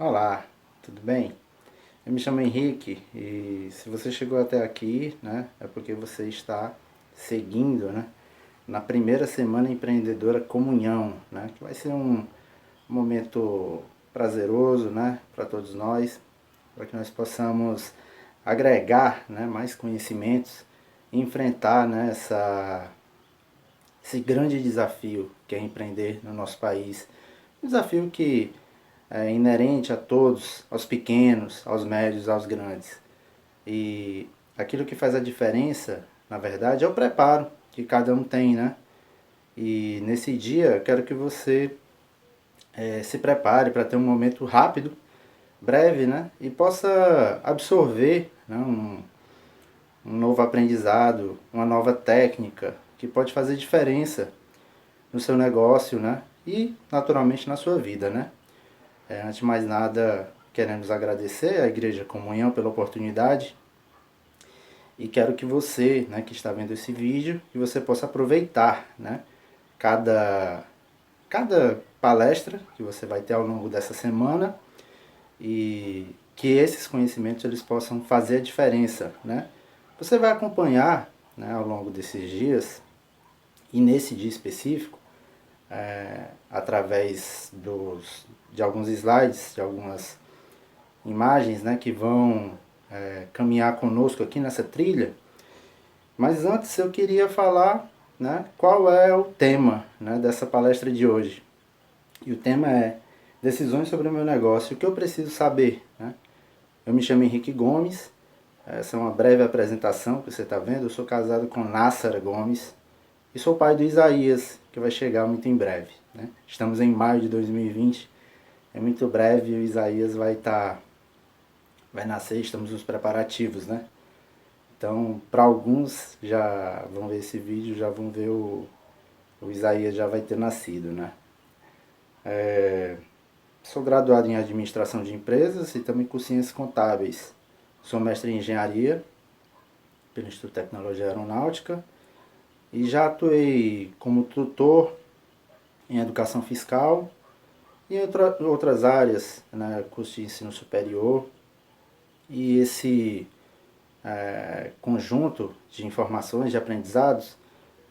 Olá, tudo bem? Eu me chamo Henrique e se você chegou até aqui, né, é porque você está seguindo, né, na primeira semana empreendedora Comunhão, né, que vai ser um momento prazeroso, né, para todos nós, para que nós possamos agregar, né, mais conhecimentos e enfrentar, né, esse grande desafio que é empreender no nosso país. Um desafio que é inerente a todos, aos pequenos, aos médios, aos grandes. E aquilo que faz a diferença, na verdade, é o preparo que cada um tem, né? E nesse dia eu quero que você se prepare para ter um momento rápido, breve, né? E possa absorver, né? Um novo aprendizado, uma nova técnica que pode fazer diferença no seu negócio, né? E naturalmente na sua vida, né? Antes de mais nada, queremos agradecer à Igreja Comunhão pela oportunidade e quero que você, né, que está vendo esse vídeo, que você possa aproveitar, né, cada, cada palestra que você vai ter ao longo dessa semana e que esses conhecimentos eles possam fazer a diferença, né? Você vai acompanhar, né, ao longo desses dias e nesse dia específico, através de alguns slides, de algumas imagens, né, que vão caminhar conosco aqui nessa trilha. Mas antes eu queria falar, né, qual é o tema, né, dessa palestra de hoje. E o tema é decisões sobre o meu negócio, o que eu preciso saber. Né? Eu me chamo Henrique Gomes, essa é uma breve apresentação que você está vendo. Eu sou casado com Nássara Gomes e sou pai do Isaías, que vai chegar muito em breve. Né? Estamos em maio de 2020, é muito breve, o Isaías vai nascer, estamos nos preparativos, né? Então, para alguns já vão ver esse vídeo, já vão ver o Isaías já vai ter nascido, né? Sou graduado em administração de empresas e também com ciências contábeis. Sou mestre em engenharia pelo Instituto de Tecnologia Aeronáutica e já atuei como tutor em educação fiscal e em outras áreas, né, curso de ensino superior. E esse conjunto de informações, de aprendizados,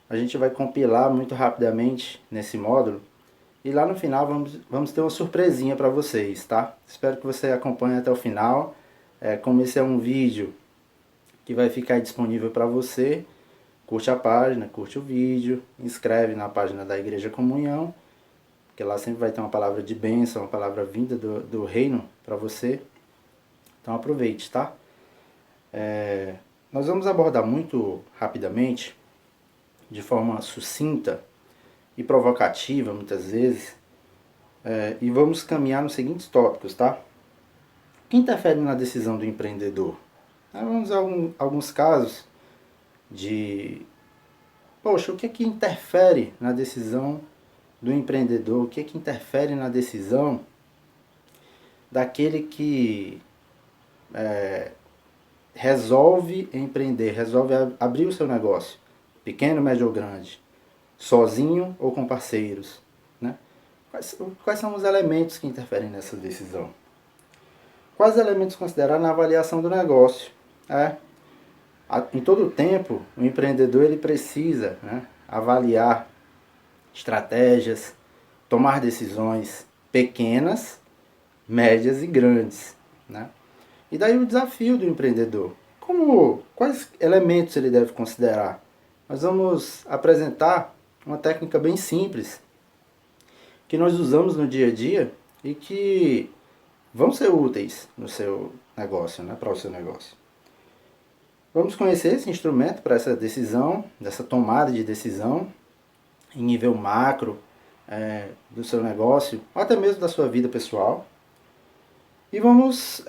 a gente vai compilar muito rapidamente nesse módulo e lá no final vamos ter uma surpresinha para vocês, tá? Espero que você acompanhe até o final. Como esse é um vídeo que vai ficar disponível para você, curte a página, curte o vídeo, inscreve na página da Igreja Comunhão, porque lá sempre vai ter uma palavra de bênção, uma palavra vinda do reino para você. Então aproveite, tá? Nós vamos abordar muito rapidamente, de forma sucinta e provocativa muitas vezes, e vamos caminhar nos seguintes tópicos, tá? O que interfere na decisão do empreendedor? Vamos a alguns casos de, poxa, o que é que interfere na decisão do empreendedor? O que é que interfere na decisão daquele que resolve empreender, resolve abrir o seu negócio, pequeno, médio ou grande, sozinho ou com parceiros, né? Quais são os elementos que interferem nessa decisão? Quais elementos considerar na avaliação do negócio? Em todo o tempo, o empreendedor ele precisa, né, avaliar estratégias, tomar decisões pequenas, médias e grandes, né? E daí o desafio do empreendedor. Quais elementos ele deve considerar? Nós vamos apresentar uma técnica bem simples que nós usamos no dia a dia e que vão ser úteis no seu negócio, né, para o seu negócio. Vamos conhecer esse instrumento para essa decisão, dessa tomada de decisão em nível macro do seu negócio, ou até mesmo da sua vida pessoal. E vamos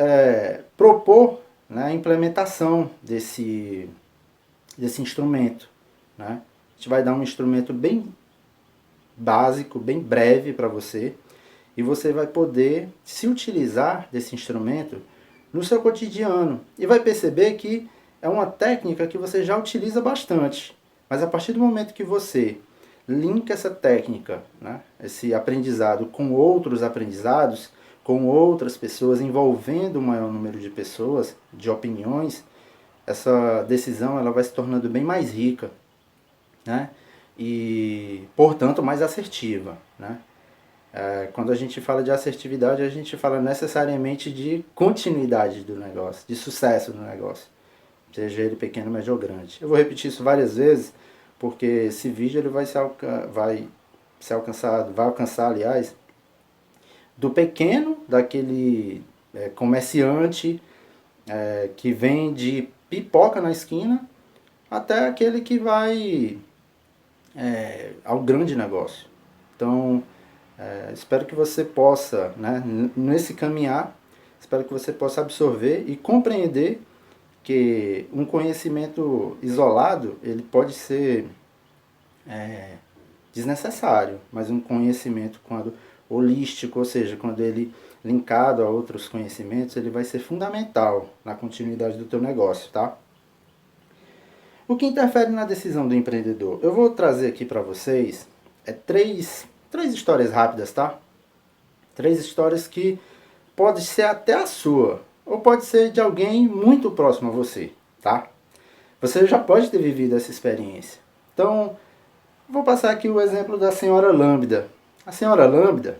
propor, né, a implementação desse instrumento. Né? A gente vai dar um instrumento bem básico, bem breve para você, e você vai poder se utilizar desse instrumento no seu cotidiano. E vai perceber que é uma técnica que você já utiliza bastante. Mas a partir do momento que você linka essa técnica, né, esse aprendizado com outros aprendizados, com outras pessoas, envolvendo um maior número de pessoas, de opiniões, essa decisão ela vai se tornando bem mais rica, né? E, portanto, mais assertiva, né? Quando a gente fala de assertividade, a gente fala necessariamente de continuidade do negócio, de sucesso do negócio, seja ele pequeno, médio ou grande. Eu vou repetir isso várias vezes, porque esse vídeo ele vai alcançar, aliás, do pequeno, daquele comerciante que vende pipoca na esquina, até aquele que vai ao grande negócio. Então, espero que você possa, né, nesse caminhar, espero que você possa absorver e compreender que um conhecimento isolado, ele pode ser desnecessário, mas um conhecimento quando holístico, ou seja, quando ele linkado a outros conhecimentos, ele vai ser fundamental na continuidade do teu negócio, tá? O que interfere na decisão do empreendedor? Eu vou trazer aqui para vocês três histórias rápidas, tá? 3 histórias que pode ser até a sua, ou pode ser de alguém muito próximo a você, tá? Você já pode ter vivido essa experiência. Então, vou passar aqui o exemplo da senhora Lambda. A senhora Lambda,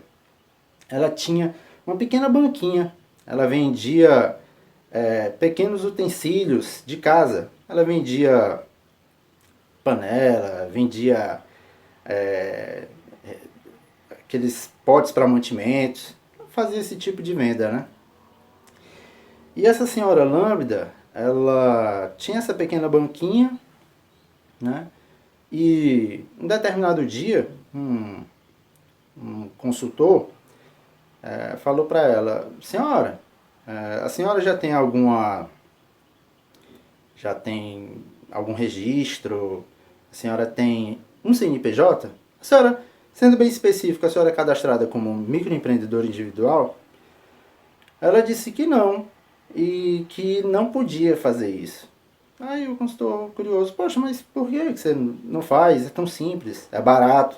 ela tinha uma pequena banquinha. Ela vendia pequenos utensílios de casa. Ela vendia panela, vendia aqueles potes para mantimentos. Fazia esse tipo de venda, né? E essa senhora Lambda, ela tinha essa pequena banquinha, né? E um determinado dia, um consultor falou para ela: senhora, a senhora já tem algum registro? A senhora tem um CNPJ? A senhora, sendo bem específica, a senhora é cadastrada como microempreendedor individual? Ela disse que não, e que não podia fazer isso. Aí o consultor curioso: poxa, mas por que você não faz? É tão simples, é barato.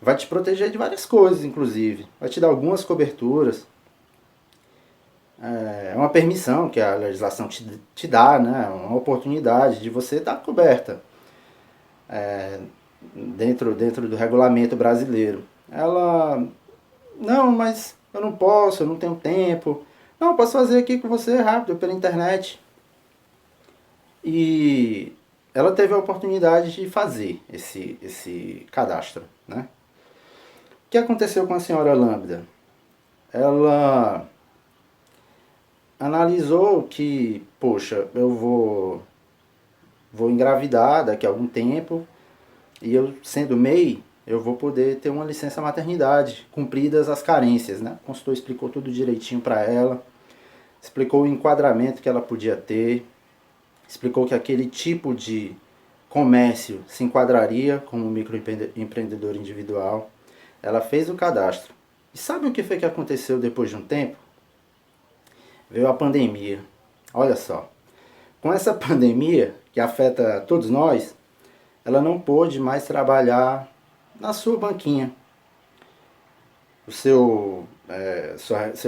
Vai te proteger de várias coisas, inclusive. Vai te dar algumas coberturas. É uma permissão que a legislação te dá, né? Uma oportunidade de você estar coberta dentro do regulamento brasileiro. Ela: não, mas eu não posso, eu não tenho tempo. Não, eu posso fazer aqui com você rápido, pela internet. E ela teve a oportunidade de fazer esse cadastro, né? O que aconteceu com a senhora Lambda? Ela analisou que, poxa, eu vou engravidar daqui a algum tempo, e eu, sendo MEI, eu vou poder ter uma licença maternidade, cumpridas as carências, né? O consultor explicou tudo direitinho para ela, explicou o enquadramento que ela podia ter, explicou que aquele tipo de comércio se enquadraria como microempreendedor individual. Ela fez o cadastro. E sabe o que foi que aconteceu depois de um tempo? Veio a pandemia. Olha só. Com essa pandemia, que afeta todos nós, ela não pôde mais trabalhar na sua banquinha. O seu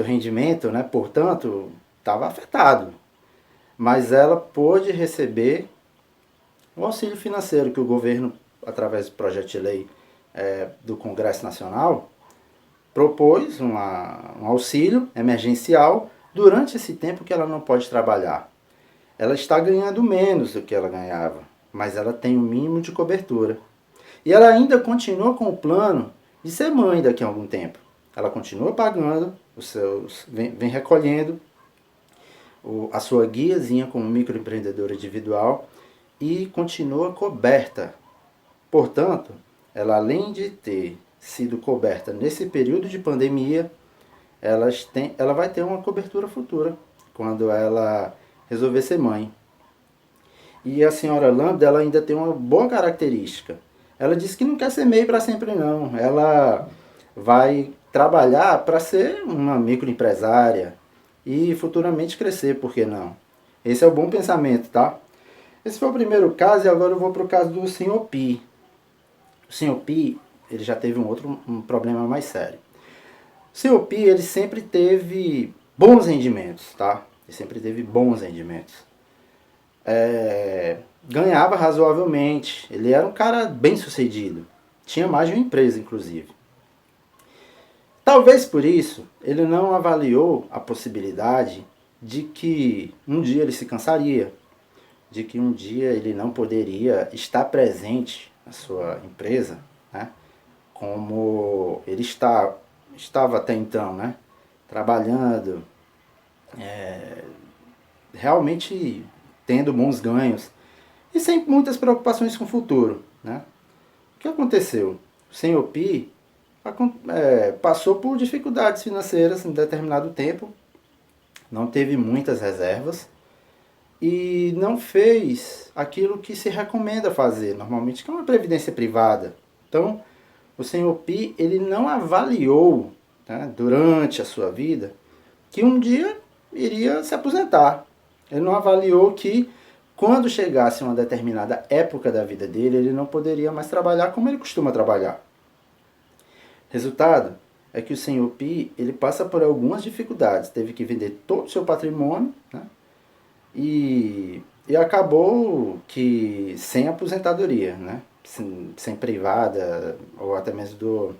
rendimento, né, portanto, estava afetado. Mas ela pôde receber o auxílio financeiro que o governo, através do projeto de lei do Congresso Nacional, propôs um auxílio emergencial durante esse tempo que ela não pode trabalhar. Ela está ganhando menos do que ela ganhava, mas ela tem o mínimo de cobertura. E ela ainda continua com o plano de ser mãe daqui a algum tempo. Ela continua pagando vem recolhendo a sua guiazinha como microempreendedora individual e continua coberta. Portanto, ela, além de ter sido coberta nesse período de pandemia, ela vai ter uma cobertura futura quando ela resolver ser mãe. E a senhora Lambda, ela ainda tem uma boa característica. Ela disse que não quer ser MEI para sempre, não. Ela vai trabalhar para ser uma microempresária e futuramente crescer, por que não? Esse é o bom pensamento, tá? Esse foi o primeiro caso, e agora eu vou para o caso do Sr. Pi. O Sr. Pi, ele já teve um problema mais sério. O Senhor Pi, ele sempre teve bons rendimentos, tá? Ele sempre teve bons rendimentos. Ganhava razoavelmente. Ele era um cara bem sucedido. Tinha mais de uma empresa, inclusive. Talvez por isso ele não avaliou a possibilidade de que um dia ele se cansaria, de que um dia ele não poderia estar presente na sua empresa, né? Como ele estava até então, né? Trabalhando, realmente tendo bons ganhos e sem muitas preocupações com o futuro, né? O que aconteceu? O Senhor Pi passou por dificuldades financeiras em determinado tempo, não teve muitas reservas e não fez aquilo que se recomenda fazer normalmente, que é uma previdência privada. Então, o Senhor Pi, ele não avaliou, né, durante a sua vida que um dia iria se aposentar. Ele não avaliou que quando chegasse uma determinada época da vida dele, ele não poderia mais trabalhar como ele costuma trabalhar. Resultado é que o Senhor Pi, ele passa por algumas dificuldades. Teve que vender todo o seu patrimônio, né? E acabou que sem aposentadoria, né? Sem privada ou até mesmo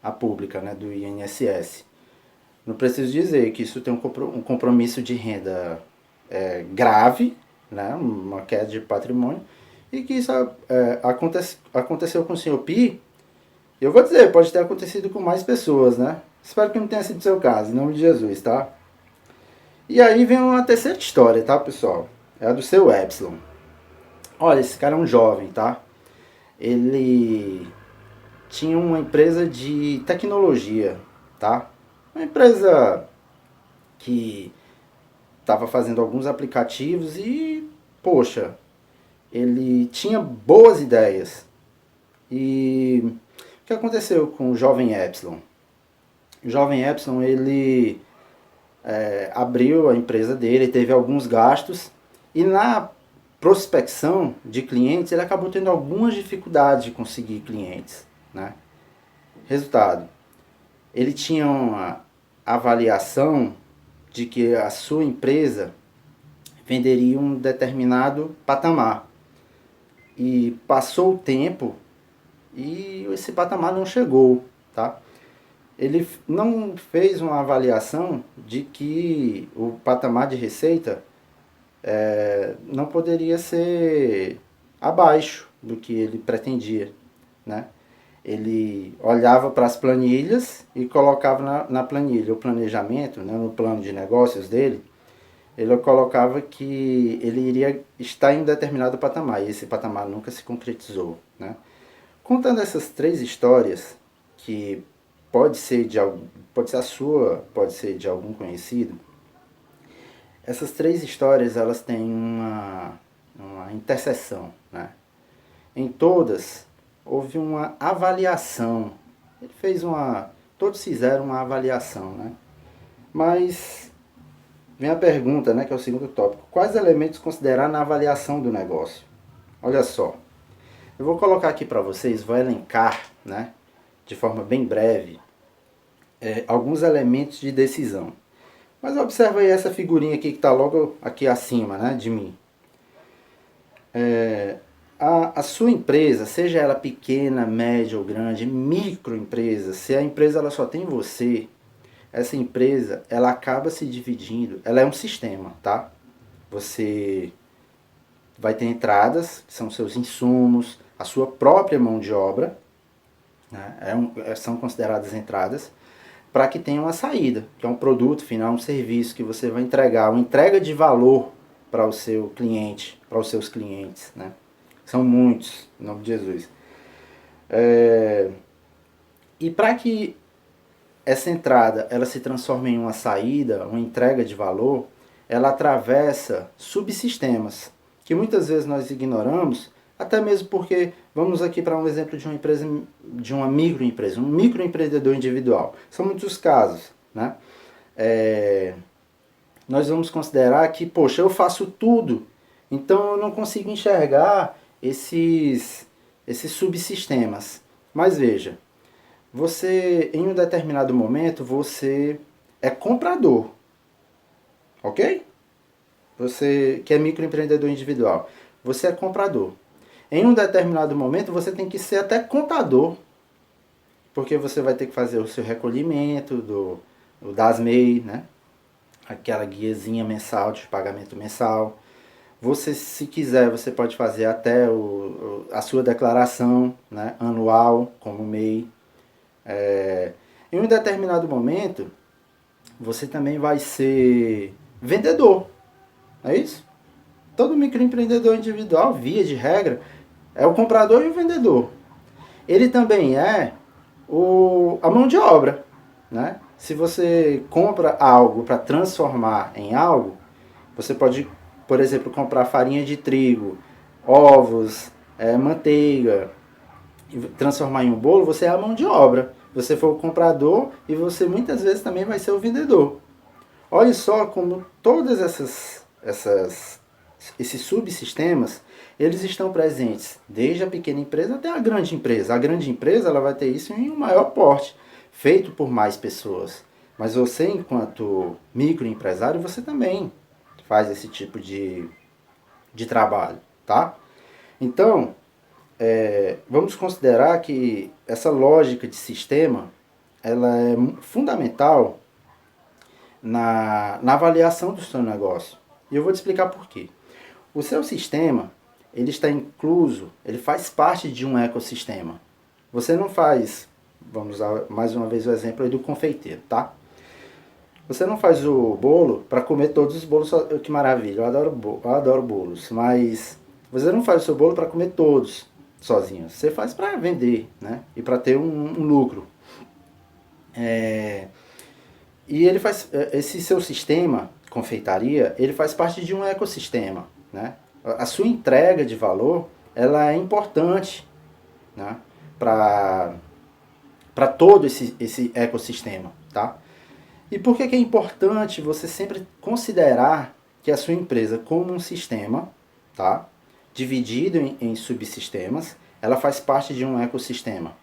a pública, né? Do INSS. Não preciso dizer que isso tem um compromisso de renda grave, né? Uma queda de patrimônio, e que isso aconteceu com o Senhor Pi. Eu vou dizer, pode ter acontecido com mais pessoas, né? Espero que não tenha sido o seu caso, em nome de Jesus, tá? E aí vem uma terceira história, tá, pessoal? É a do seu Epsilon. Olha, esse cara é um jovem, tá? Ele tinha uma empresa de tecnologia, tá? Uma empresa que estava fazendo alguns aplicativos e, poxa, ele tinha boas ideias. E o que aconteceu com o jovem Epsilon? O jovem Epsilon, ele abriu a empresa dele, teve alguns gastos e na prospecção de clientes ele acabou tendo algumas dificuldades de conseguir clientes, né? Resultado, ele tinha uma avaliação de que a sua empresa venderia um determinado patamar e passou o tempo e esse patamar não chegou, tá? Ele não fez uma avaliação de que o patamar de receita não poderia ser abaixo do que ele pretendia, né? Ele olhava para as planilhas e colocava na planilha o planejamento, né, no plano de negócios dele, ele colocava que ele iria estar em um determinado patamar, e esse patamar nunca se concretizou, né? Contando essas três histórias, que pode ser a sua, pode ser de algum conhecido, essas três histórias elas têm uma interseção, né? Em todas houve uma avaliação. Todos fizeram uma avaliação, né? Mas vem a pergunta, né, que é o segundo tópico. Quais elementos considerar na avaliação do negócio? Olha só. Eu vou colocar aqui para vocês, vou elencar, né, de forma bem breve, alguns elementos de decisão. Mas observa aí essa figurinha aqui que está logo aqui acima, né, de mim. A sua empresa, seja ela pequena, média ou grande, microempresa, se a empresa ela só tem você, essa empresa ela acaba se dividindo, ela é um sistema, tá? Você vai ter entradas, que são seus insumos, a sua própria mão de obra, né? São consideradas entradas, para que tenha uma saída, que é um produto final, um serviço que você vai entregar, uma entrega de valor para o seu cliente, para os seus clientes, né? São muitos, em nome de Jesus. E para que essa entrada ela se transforme em uma saída, uma entrega de valor, ela atravessa subsistemas, que muitas vezes nós ignoramos, até mesmo porque, vamos aqui para um exemplo de uma empresa, de uma microempresa, um microempreendedor individual. São muitos casos, né? Nós vamos considerar que, poxa, eu faço tudo, então eu não consigo enxergar esses subsistemas. Mas veja, você, em um determinado momento, você é comprador, ok? Você que é microempreendedor individual, você é comprador. Em um determinado momento, você tem que ser até contador, porque você vai ter que fazer o seu recolhimento do DASMEI, né? Aquela guiazinha mensal de pagamento mensal. Você, se quiser, você pode fazer até a sua declaração, né, anual, como MEI. Em um determinado momento, você também vai ser vendedor, é isso? Todo microempreendedor individual, via de regra, é o comprador e o vendedor. Ele também é a mão de obra, né? Se você compra algo para transformar em algo, você pode, por exemplo, comprar farinha de trigo, ovos, manteiga, e transformar em um bolo, você é a mão de obra. Você for o comprador e você muitas vezes também vai ser o vendedor. Olhe só como todas esses subsistemas, eles estão presentes desde a pequena empresa até a grande empresa. A grande empresa ela vai ter isso em um maior porte, feito por mais pessoas. Mas você, enquanto microempresário, você também faz esse tipo de trabalho, tá? Então, vamos considerar que essa lógica de sistema ela é fundamental na avaliação do seu negócio. E eu vou te explicar por quê. O seu sistema, ele está incluso, ele faz parte de um ecossistema. Você não faz, vamos usar mais uma vez o exemplo aí do confeiteiro, tá? Você não faz o bolo para comer todos os bolos, que maravilha, eu adoro bolos, mas você não faz o seu bolo para comer todos sozinho. Você faz para vender, né? E para ter um lucro. E ele faz esse seu sistema confeitaria, ele faz parte de um ecossistema, né? A sua entrega de valor, ela é importante, né? Para todo esse ecossistema, tá? E por que é importante você sempre considerar que a sua empresa como um sistema, tá? Dividido em subsistemas, ela faz parte de um ecossistema.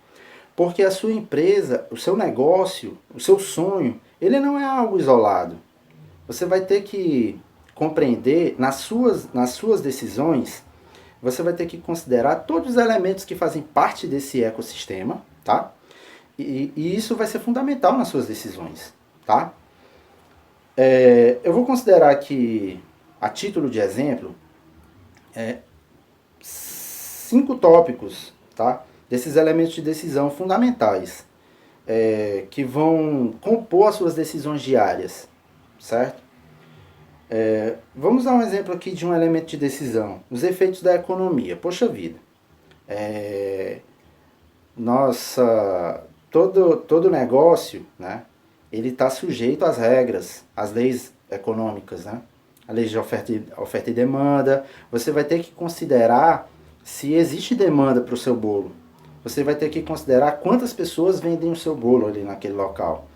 Porque a sua empresa, o seu negócio, o seu sonho, ele não é algo isolado. Você vai ter que compreender nas suas decisões, você vai ter que considerar todos os elementos que fazem parte desse ecossistema, tá? E isso vai ser fundamental nas suas decisões, tá? Eu vou considerar que, a título de exemplo, 5 tópicos, tá? Desses elementos de decisão fundamentais, que vão compor as suas decisões diárias, certo? Vamos dar um exemplo aqui de um elemento de decisão, os efeitos da economia. Poxa vida, todo negócio, né, ele está sujeito às regras, às leis econômicas, né? A lei de oferta e demanda. Você vai ter que considerar se existe demanda para o seu bolo. Você vai ter que considerar quantas pessoas vendem o seu bolo ali naquele local.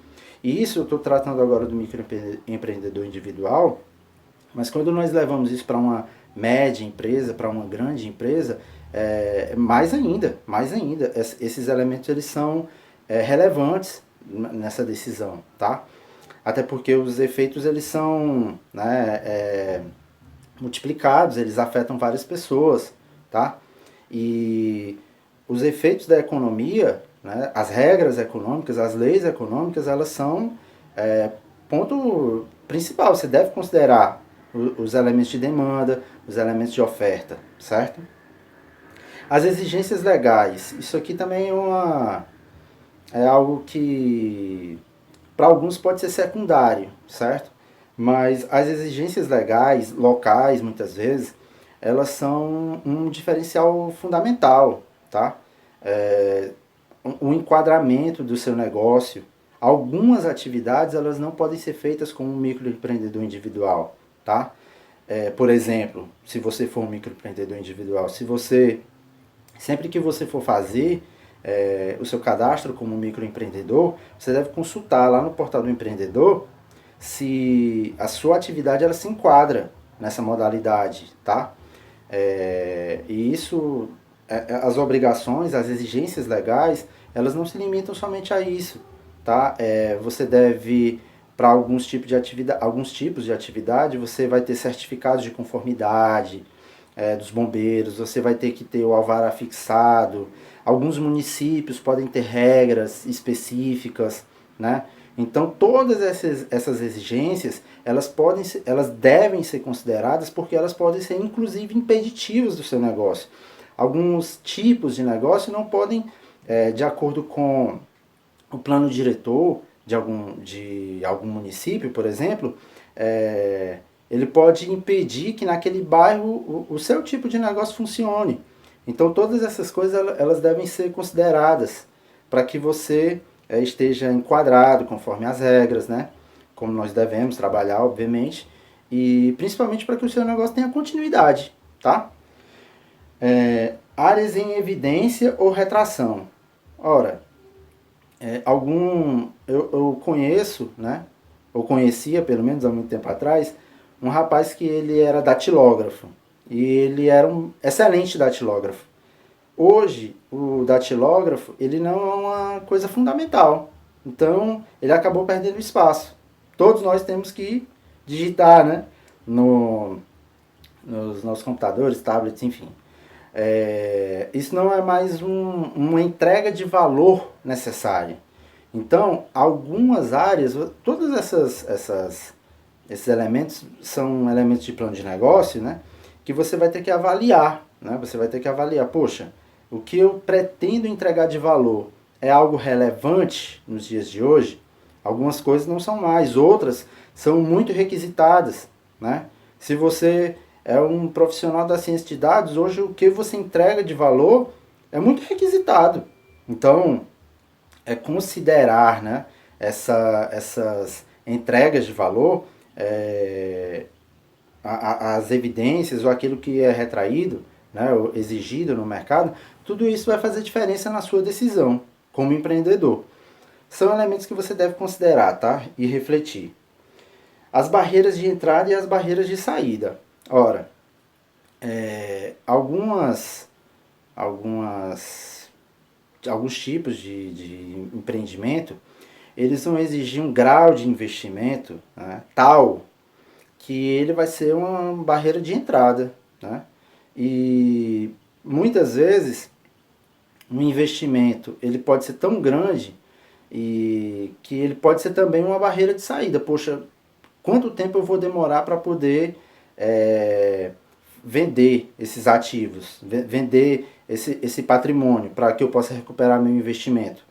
E isso eu estou tratando agora do microempreendedor individual, mas quando nós levamos isso para uma média empresa, para uma grande empresa, mais ainda, esses elementos eles são relevantes nessa decisão, tá? Até porque os efeitos eles são, né, multiplicados, eles afetam várias pessoas, tá? E os efeitos da economia, né, as regras econômicas, as leis econômicas, elas são ponto principal. Você deve considerar os elementos de demanda, os elementos de oferta, certo? As exigências legais, isso aqui também é algo que para alguns pode ser secundário, certo? Mas as exigências legais, locais, muitas vezes, elas são um diferencial fundamental, tá? O enquadramento do seu negócio. Algumas atividades, elas não podem ser feitas como um microempreendedor individual, tá? Por exemplo, se você for um microempreendedor individual, sempre que você for fazer o seu cadastro como microempreendedor, você deve consultar lá no portal do empreendedor se a sua atividade ela se enquadra nessa modalidade, tá? E isso, as obrigações, as exigências legais, elas não se limitam somente a isso, tá? Você deve, para alguns tipos de atividade, você vai ter certificados de conformidade, dos bombeiros, você vai ter que ter o alvará fixado. Alguns municípios podem ter regras específicas, né? Então todas essas exigências, elas devem ser consideradas porque elas podem ser inclusive impeditivas do seu negócio. Alguns tipos de negócio não podem, de acordo com o plano diretor de algum município, por exemplo, ele pode impedir que naquele bairro o seu tipo de negócio funcione. Então todas essas coisas elas devem ser consideradas para que você esteja enquadrado conforme as regras, né? Como nós devemos trabalhar, obviamente, e principalmente para que o seu negócio tenha continuidade, tá? Áreas em evidência ou retração. Ora, eu conheço, né? Eu conhecia, pelo menos há muito tempo atrás, um rapaz que ele era datilógrafo. E ele era um excelente datilógrafo. Hoje, o datilógrafo, ele não é uma coisa fundamental. Então, ele acabou perdendo espaço. Todos nós temos que digitar, né? Nos nossos computadores, tablets, enfim. Isso não é mais uma entrega de valor necessária. Então, algumas áreas, todas esses elementos são elementos de plano de negócio, né? Que você vai ter que avaliar, né? Você vai ter que avaliar, poxa, o que eu pretendo entregar de valor é algo relevante nos dias de hoje? Algumas coisas não são mais, outras são muito requisitadas, né? Se você é um profissional da ciência de dados, hoje o que você entrega de valor é muito requisitado. Então, considerar, né, essas entregas de valor, as evidências ou aquilo que é retraído, né, ou exigido no mercado, tudo isso vai fazer diferença na sua decisão como empreendedor. São elementos que você deve considerar, tá? E refletir. As barreiras de entrada e as barreiras de saída. Ora, alguns tipos de empreendimento, eles vão exigir um grau de investimento, né, tal que ele vai ser uma barreira de entrada, né? E muitas vezes um investimento ele pode ser tão grande e que ele pode ser também uma barreira de saída. Poxa, quanto tempo eu vou demorar para poder vender esses ativos, vender esse patrimônio para que eu possa recuperar meu investimento,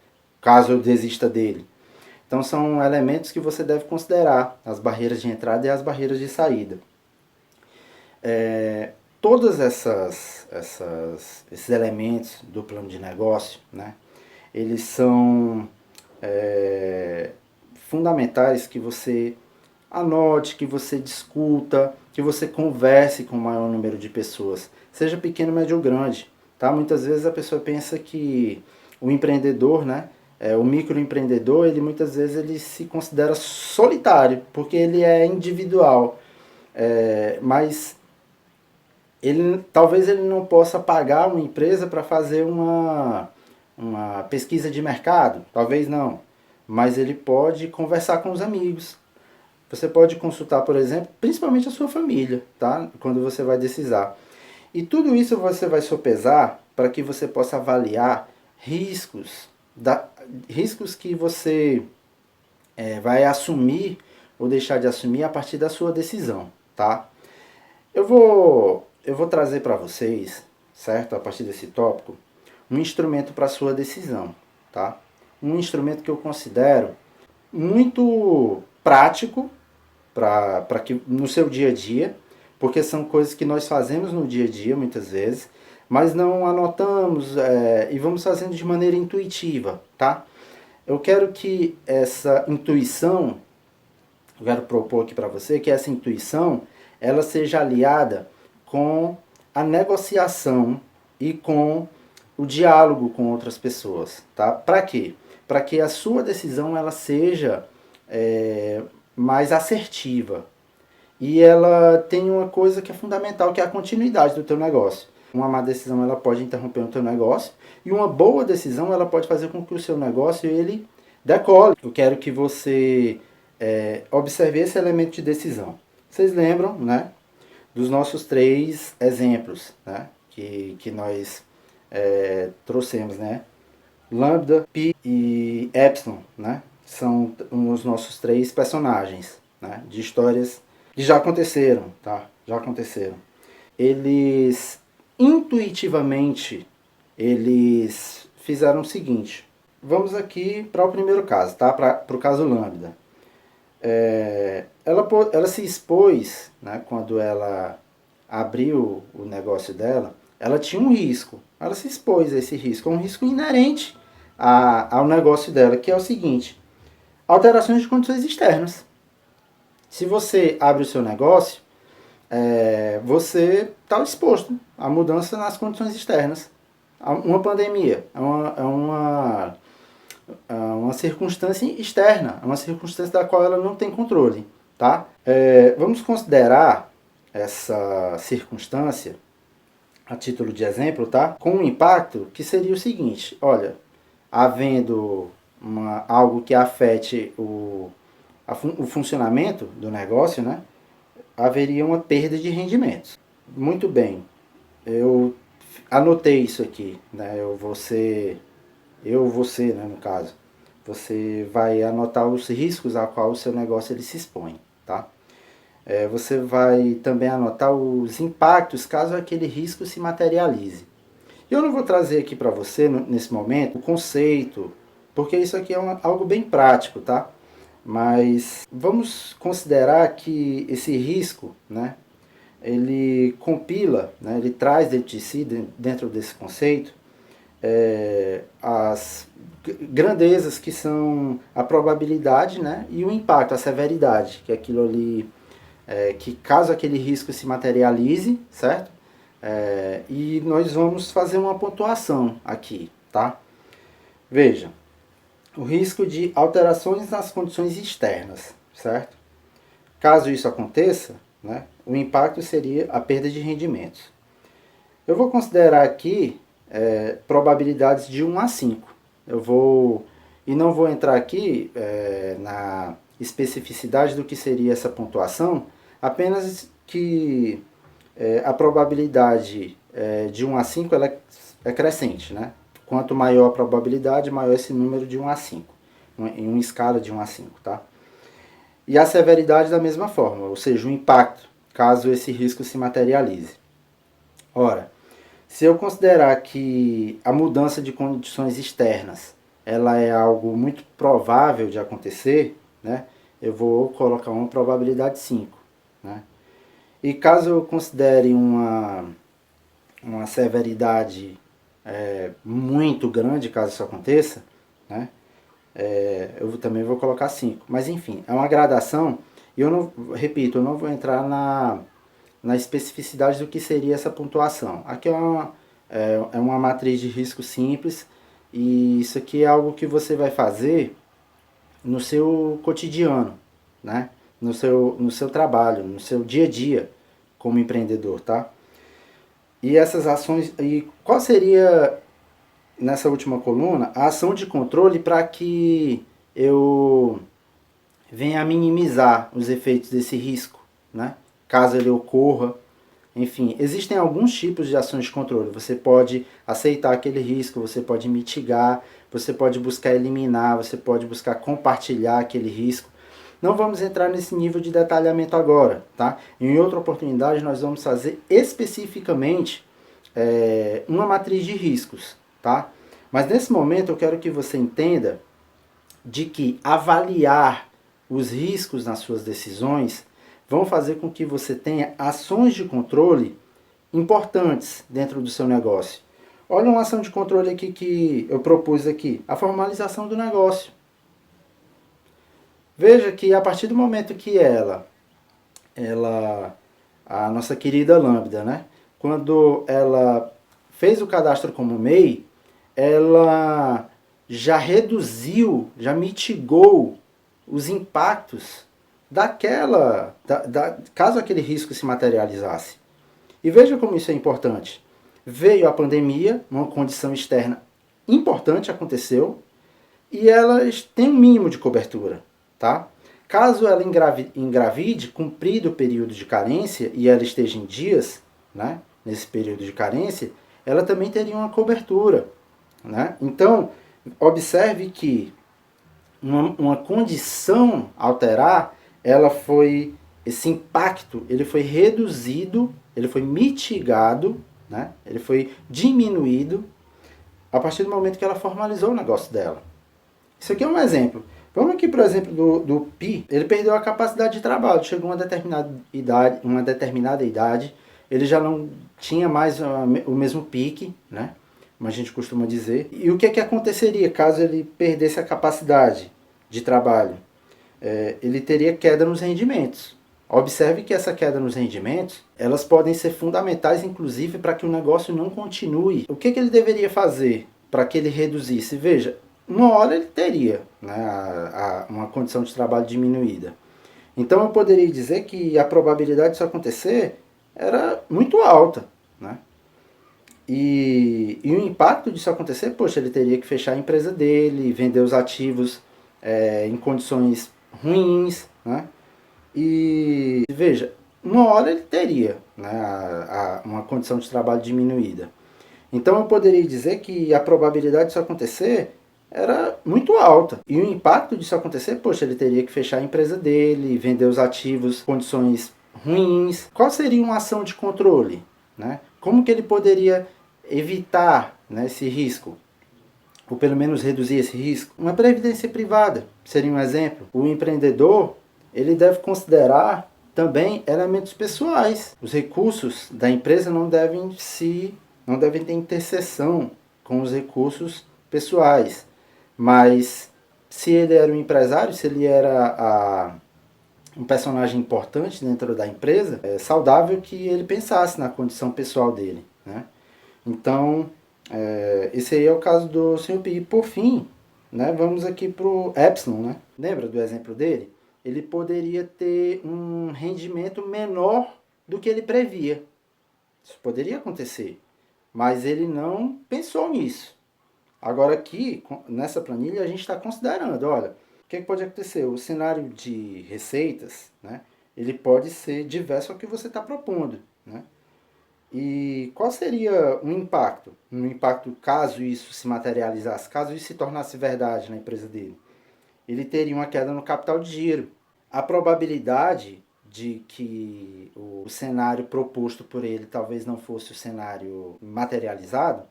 caso eu desista dele. Então são elementos que você deve considerar, as barreiras de entrada e as barreiras de saída. Todos esses elementos do plano de negócio, né, eles são fundamentais que você anote, que você discuta, que você converse com o maior número de pessoas, seja pequeno, médio ou grande. Tá? Muitas vezes a pessoa pensa que o empreendedor, né, o microempreendedor, ele muitas vezes ele se considera solitário, porque ele é individual. Mas talvez ele não possa pagar uma empresa para fazer uma pesquisa de mercado, talvez não. Mas ele pode conversar com os amigos. Você pode consultar, por exemplo, principalmente a sua família, tá? Quando você vai decisar. E tudo isso você vai sopesar para que você possa avaliar riscos que você vai assumir ou deixar de assumir a partir da sua decisão, tá? Eu vou trazer para vocês, certo? A partir desse tópico, um instrumento para sua decisão, tá? Um instrumento que eu considero muito prático para que no seu dia a dia, porque são coisas que nós fazemos no dia a dia muitas vezes, mas não anotamos e vamos fazendo de maneira intuitiva, tá? Eu quero que essa intuição, eu quero propor aqui para você que essa intuição ela seja aliada com a negociação e com o diálogo com outras pessoas, tá? Para quê? Para que a sua decisão ela seja mais assertiva e ela tem uma coisa que é fundamental, que é a continuidade do teu negócio. Uma má decisão ela pode interromper o teu negócio e uma boa decisão ela pode fazer com que o seu negócio ele decole. Eu quero que você observe esse elemento de decisão. Vocês lembram, né, dos nossos 3 exemplos, né, que nós trouxemos, né? Lambda, Pi e Epsilon, né? São os nossos 3 personagens, né? De histórias que já aconteceram, tá? Já aconteceram. Eles, intuitivamente, eles fizeram o seguinte. Vamos aqui para o primeiro caso, tá? Para o caso Lambda. Ela se expôs, né? Quando ela abriu o negócio dela, ela tinha um risco. Ela se expôs a esse risco. É um risco inerente ao negócio dela, que é o seguinte: alterações de condições externas. Se você abre o seu negócio, você está exposto à mudança nas condições externas. Uma pandemia é uma circunstância externa, é uma circunstância da qual ela não tem controle. Tá? Vamos considerar essa circunstância, a título de exemplo, tá? Com um impacto que seria o seguinte: olha, havendo algo que afete o funcionamento do negócio, né, haveria uma perda de rendimentos. Muito bem, eu anotei isso aqui, né, você, né, no caso, você vai anotar os riscos a qual o seu negócio ele se expõe, tá? Você vai também anotar os impactos caso aquele risco se materialize. Eu não vou trazer aqui para você, nesse momento, o conceito, porque isso aqui é algo bem prático, tá? Mas vamos considerar que esse risco, né, ele compila, né, ele traz dentro de si, dentro desse conceito, as grandezas que são a probabilidade, né, e o impacto, a severidade, que é aquilo ali, que caso aquele risco se materialize, certo? E nós vamos fazer uma pontuação aqui, tá? Veja, o risco de alterações nas condições externas, certo? Caso isso aconteça, né, o impacto seria a perda de rendimentos. Eu vou considerar aqui probabilidades de 1 a 5. E não vou entrar aqui na especificidade do que seria essa pontuação, apenas que a probabilidade de 1 a 5 ela é crescente, né? Quanto maior a probabilidade, maior esse número de 1 a 5, em uma escala de 1 a 5, tá? E a severidade da mesma forma, ou seja, o impacto, caso esse risco se materialize. Ora, se eu considerar que a mudança de condições externas ela é algo muito provável de acontecer, né? Eu vou colocar uma probabilidade 5, né? E caso eu considere uma severidade muito grande, caso isso aconteça, né, eu também vou colocar 5. Mas enfim, é uma gradação, e eu não, repito, eu não vou entrar na especificidade do que seria essa pontuação. Aqui é uma matriz de risco simples, e isso aqui é algo que você vai fazer no seu cotidiano, né? No seu trabalho, no seu dia a dia como empreendedor, tá? E essas ações, e qual seria, nessa última coluna, a ação de controle para que eu venha a minimizar os efeitos desse risco, né? Caso ele ocorra. Enfim, existem alguns tipos de ações de controle. Você pode aceitar aquele risco, você pode mitigar, você pode buscar eliminar, você pode buscar compartilhar aquele risco. Não vamos entrar nesse nível de detalhamento agora, tá? Em outra oportunidade nós vamos fazer especificamente uma matriz de riscos, tá? Mas nesse momento eu quero que você entenda de que avaliar os riscos nas suas decisões vão fazer com que você tenha ações de controle importantes dentro do seu negócio. Olha uma ação de controle aqui que eu propus aqui, a formalização do negócio. Veja que a partir do momento que a nossa querida Lambda, né, quando ela fez o cadastro como MEI, ela já reduziu, já mitigou os impactos caso aquele risco se materializasse. E veja como isso é importante. Veio a pandemia, uma condição externa importante aconteceu, e elas têm um mínimo de cobertura, tá? Caso ela engravide, cumprido o período de carência, e ela esteja em dias, né, nesse período de carência, ela também teria uma cobertura, né? Então, observe que uma condição alterar, esse impacto, ele foi reduzido, ele foi mitigado, né? Ele foi diminuído a partir do momento que ela formalizou o negócio dela. Isso aqui é um exemplo. Vamos aqui para o exemplo do Pi. Ele perdeu a capacidade de trabalho, chegou a uma determinada idade, ele já não tinha mais o mesmo pique, né? Como a gente costuma dizer. E o que é que aconteceria caso ele perdesse a capacidade de trabalho? Ele teria queda nos rendimentos. Observe que essa queda nos rendimentos, elas podem ser fundamentais, inclusive, para que o negócio não continue. O que ele deveria fazer para que ele reduzisse? Veja, uma hora ele teria, né, uma condição de trabalho diminuída. Então eu poderia dizer que a probabilidade disso acontecer era muito alta, né? E o impacto disso acontecer, poxa, ele teria que fechar a empresa dele, vender os ativos em condições ruins, né? E veja, uma hora ele teria, né, uma condição de trabalho diminuída. Então eu poderia dizer que a probabilidade disso acontecer era muito alta. E o impacto disso acontecer, poxa, ele teria que fechar a empresa dele, vender os ativos em condições ruins. Qual seria uma ação de controle, né? Como que ele poderia evitar, né, esse risco? Ou pelo menos reduzir esse risco? Uma previdência privada seria um exemplo. O empreendedor, ele deve considerar também elementos pessoais. Os recursos da empresa não devem ter interseção com os recursos pessoais. Mas se ele era um empresário, se ele era um personagem importante dentro da empresa, é saudável que ele pensasse na condição pessoal dele, né? Então, esse aí é o caso do Sr. Pi. Por fim, né, vamos aqui para o Epsilon. Né? Lembra do exemplo dele? Ele poderia ter um rendimento menor do que ele previa. Isso poderia acontecer, mas ele não pensou nisso. Agora aqui, nessa planilha, a gente está considerando, olha, o que pode acontecer? O cenário de receitas, né, ele pode ser diverso ao que você está propondo, né? E qual seria o impacto? Um impacto caso isso se materializasse, caso isso se tornasse verdade na empresa dele? Ele teria uma queda no capital de giro. A probabilidade de que o cenário proposto por ele talvez não fosse o cenário materializado,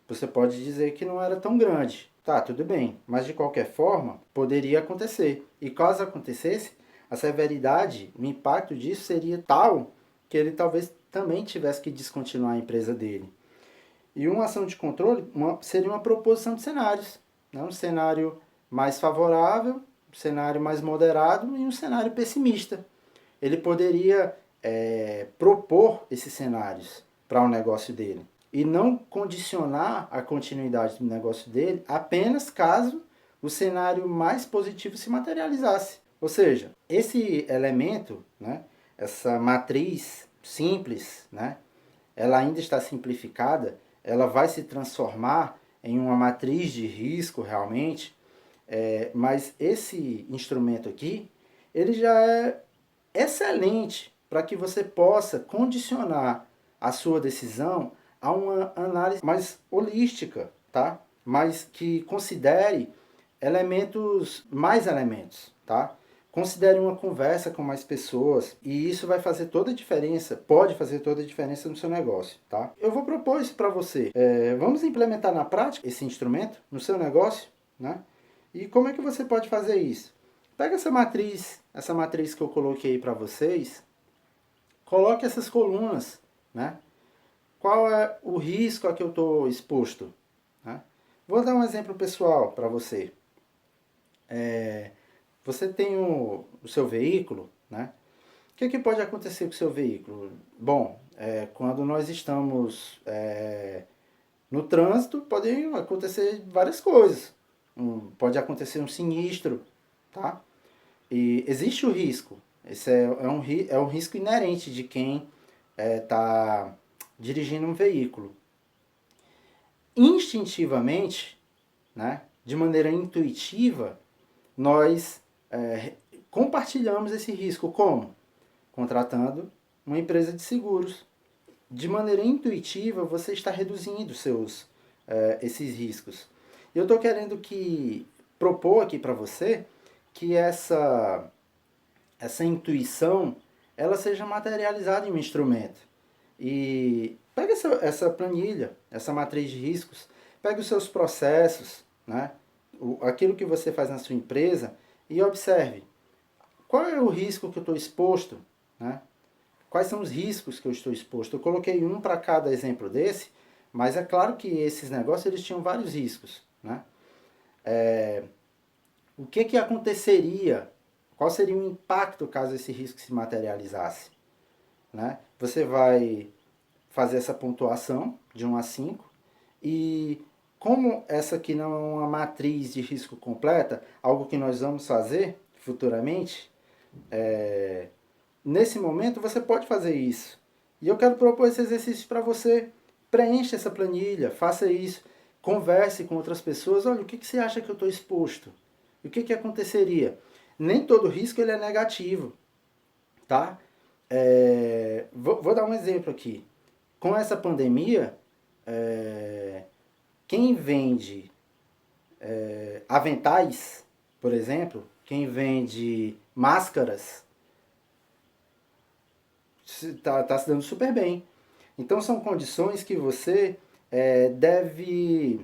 você pode dizer que não era tão grande. Tá, tudo bem, mas de qualquer forma, poderia acontecer. E caso acontecesse, a severidade, o impacto disso seria tal que ele talvez também tivesse que descontinuar a empresa dele. E uma ação de controle seria uma proposição de cenários. Né? Um cenário mais favorável, um cenário mais moderado e um cenário pessimista. Ele poderia propor esses cenários para o negócio dele e não condicionar a continuidade do negócio dele apenas caso o cenário mais positivo se materializasse. Ou seja, esse elemento, né, essa matriz simples, né, ela ainda está simplificada, ela vai se transformar em uma matriz de risco realmente, mas esse instrumento aqui, ele já é excelente para que você possa condicionar a sua decisão a uma análise mais holística, tá? Mas que considere mais elementos, tá? Considere uma conversa com mais pessoas e isso vai fazer toda a diferença, pode fazer toda a diferença no seu negócio, tá? Eu vou propor isso para você. Vamos implementar na prática esse instrumento no seu negócio, né? E como é que você pode fazer isso? Pega essa matriz que eu coloquei para vocês, coloque essas colunas, né? Qual é o risco a que eu estou exposto? Né? Vou dar um exemplo pessoal para você. Você tem o seu veículo, né? O que pode acontecer com o seu veículo? Bom, quando nós estamos no trânsito, podem acontecer várias coisas. Pode acontecer um sinistro, tá? E existe o risco. Esse é um risco inerente de quem está dirigindo um veículo. instintivamente, né, de maneira intuitiva, nós compartilhamos esse risco. Como? Contratando uma empresa de seguros. De maneira intuitiva, você está reduzindo esses riscos. Eu estou querendo propor aqui para você que essa intuição ela seja materializada em um instrumento. E pega essa planilha, essa matriz de riscos, pega os seus processos, né? Aquilo que você faz na sua empresa e observe qual é o risco que eu estou exposto, né? Quais são os riscos que eu estou exposto. Eu coloquei um para cada exemplo desse, mas é claro que esses negócios eles tinham vários riscos, né? O que aconteceria? Qual seria o impacto caso esse risco se materializasse? Né? Você vai fazer essa pontuação de 1 a 5 e como essa aqui não é uma matriz de risco completa, algo que nós vamos fazer futuramente, nesse momento você pode fazer isso. E eu quero propor esse exercício para você. Preencha essa planilha, faça isso, converse com outras pessoas. Olha, o que você acha que eu estou exposto? E o que aconteceria? Nem todo risco ele é negativo, tá? Vou dar um exemplo aqui. Com essa pandemia, quem vende aventais, por exemplo, quem vende máscaras, tá se dando super bem. Então são condições que você deve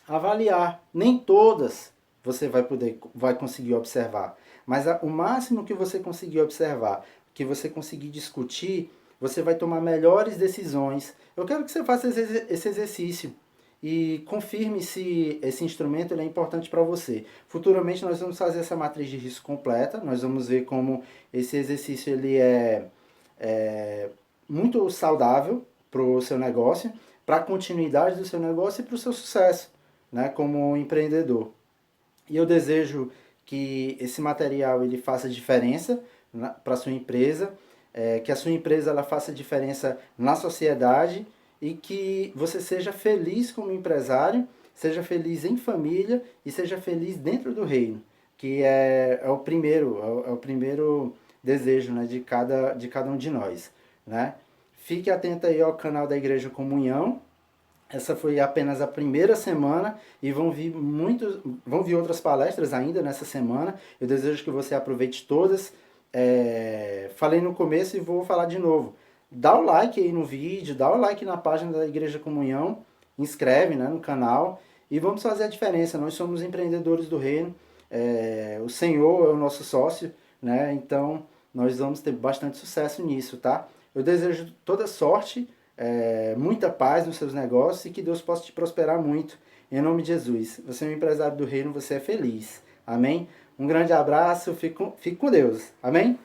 avaliar. Nem todas você vai conseguir observar, mas o máximo que você conseguir observar, que você conseguir discutir, você vai tomar melhores decisões. Eu quero que você faça esse exercício e confirme se esse instrumento é importante para você. Futuramente nós vamos fazer essa matriz de risco completa, nós vamos ver como esse exercício ele é muito saudável para o seu negócio, para a continuidade do seu negócio e para o seu sucesso, né, como empreendedor. E eu desejo que esse material ele faça diferença para a sua empresa, que a sua empresa ela faça diferença na sociedade e que você seja feliz como empresário, seja feliz em família e seja feliz dentro do reino, que é o primeiro desejo, né, de cada um de nós, né? Fique atento aí ao canal da Igreja Comunhão. Essa foi apenas a primeira semana e vão vir outras palestras ainda nessa semana. Eu desejo que você aproveite todas. Falei no começo e vou falar de novo. Dá o like aí no vídeo, dá o like na página da Igreja Comunhão, inscreve, né, no canal e vamos fazer a diferença. Nós somos empreendedores do reino, o Senhor é o nosso sócio, né? Então nós vamos ter bastante sucesso nisso, tá? Eu desejo toda sorte, muita paz nos seus negócios e que Deus possa te prosperar muito. Em nome de Jesus. Você é um empresário do reino, você é feliz. Amém? Um grande abraço, fique com Deus. Amém?